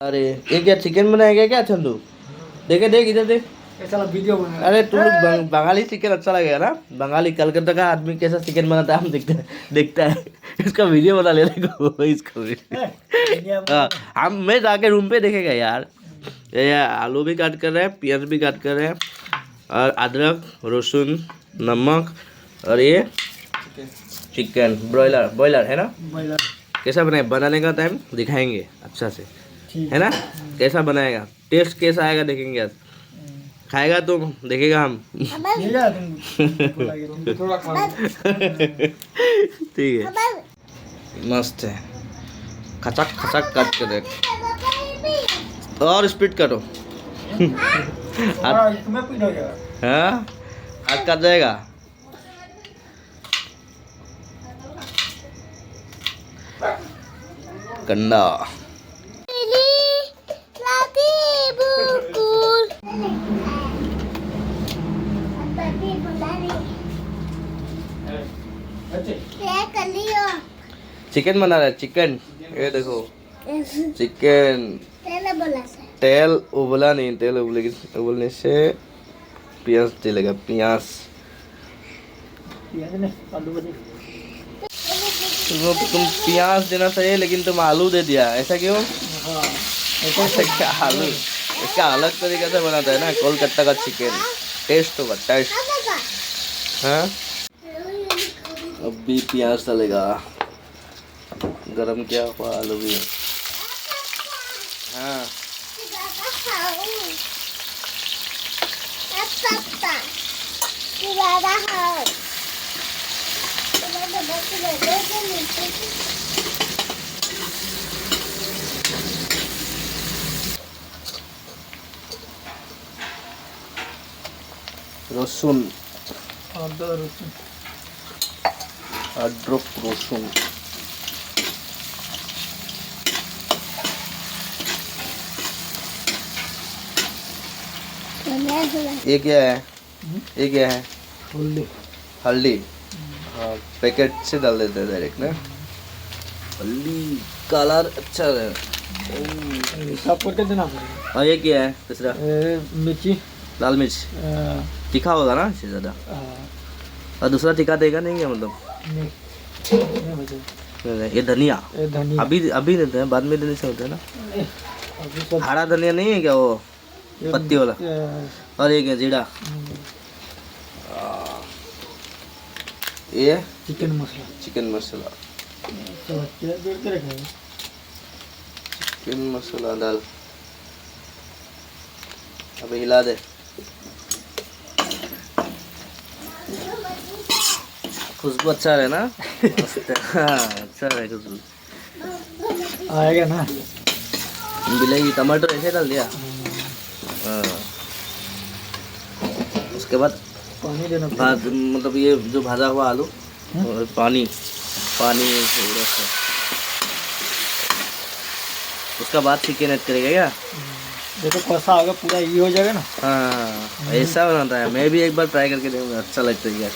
अरे ये क्या चिकन बनाएगा क्या चंदू? देखे देख इधर देख। ऐसा वीडियो बना। अरे तुम लोग बंगाली चिकन अच्छा लगेगा ना। बंगाली कलकत्ता का आदमी कैसा चिकन बनाता है हम देखता है। इसका वीडियो बना ले इसका वीडियो। हाँ हम मैं जाके रूम पे देखेगा यार। ये आलू भी काट कर रहे हैं, प्याज भी काट कर रहे हैं और अदरक लहसुन नमक और ये चिकन ब्रॉयलर है ना। बॉयलर कैसा बनाए बनाने का टाइम दिखाएंगे अच्छा से है ना। कैसा बनाएगा टेस्ट कैसा आएगा देखेंगे आज। खाएगा तुम देखेगा हम। थोड़ा खाओ। ठीक है मस्त है। खचक खचक काट के देख और स्पीड काटो। इसमें पीट हो जाएगा। हाँ आज कट जाएगा। कंडा चिकन बना रहा है चिकन। ये देखो चिकन तेल उबला नहीं तेल उबलने से प्याज डलेगा प्याज। तुम प्याज देना चाहिए लेकिन तुम आलू दे दिया ऐसा क्यों? ऐसा क्या आलू इसका अलग तरीके से बनाता है ना कोलकाता का चिकन टेस्ट होगा टेस्ट। हाँ अभी प्याज डालेगा गरम किया हुआ आलू भी। हाँ रसुन अदरक रसुन ये क्या है? ये क्या है? हल्दी। हाँ पैकेट से डाल देते हैं डायरेक्ट ना। हल्दी कलर अच्छा है। सब करके देना पड़ेगा। और ये क्या है तीसरा? मिर्ची लाल मिर्च तीखा होगा ना इससे ज़्यादा। और दूसरा तीखा देगा नहीं क्या मतलब? नहीं ये धनिया धनिया अभी देते हैं बाद में देने से होता है ना। हरा धनिया नहीं है क्या वो पत्ती वाला? और ये क्या जीरा? ये चिकन मसाला चिकन मसाला डाल अभी हिला दे। खुशबू अच्छा है ना। हाँ अच्छा है खुशबू आएगा ना। मिलेगी टमाटर ऐसे डाल दिया। हाँ उसके बाद पानी देना भात मतलब ये जो भाजा हुआ आलू और पानी थोड़ा सा उसका बाद चिकन ऐड करेगा क्या? देखो कैसा होगा पूरा ये हो जाएगा ना। हाँ ऐसा बनाता है। मैं भी एक बार ट्राई करके देखूंगा अच्छा लगता है यार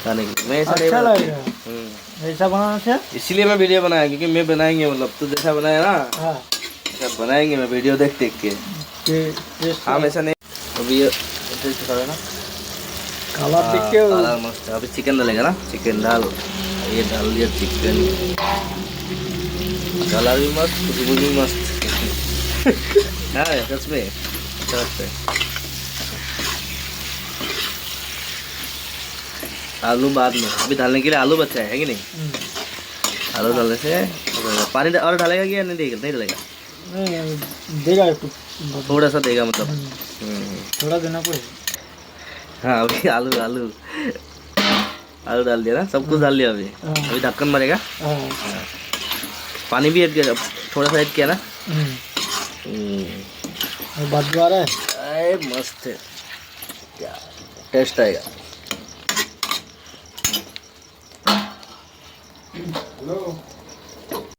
खाने के लिए। मैं ऐसा नहीं अच्छा बनाता। लगेगा ऐसा बनाना था इसीलिए मैं वीडियो बनाया क्योंकि मैं बनाएंगे मतलब तू जैसा बनाया ना हाँ सब बनाएंगे मैं वीडियो देख के। हम ऐसा नहीं अभी ये ना काला देख के काला मस्त। अभी चिकन डालेगा ना चिकन डाल ये डाल दिया चिकन कलर भी मस्त खुशबू भी मस्त। हाँ सच में अच्छा लगता है। आलू बाद में अभी डालने के लिए आलू बचा है कि नहीं? आलू डालने से पानी और डालेगा क्या नहीं डालेगा? नहीं देगा थोड़ा सा देगा मतलब थोड़ा देना पड़ेगा। हाँ अभी आलू डाल दिया ना सब कुछ डाल दिया अभी ढक्कन मारेगा। पानी भी ऐड किया थोड़ा सा ऐड किया ना। बात आ रहा है मस्त है क्या टेस्ट आएगा।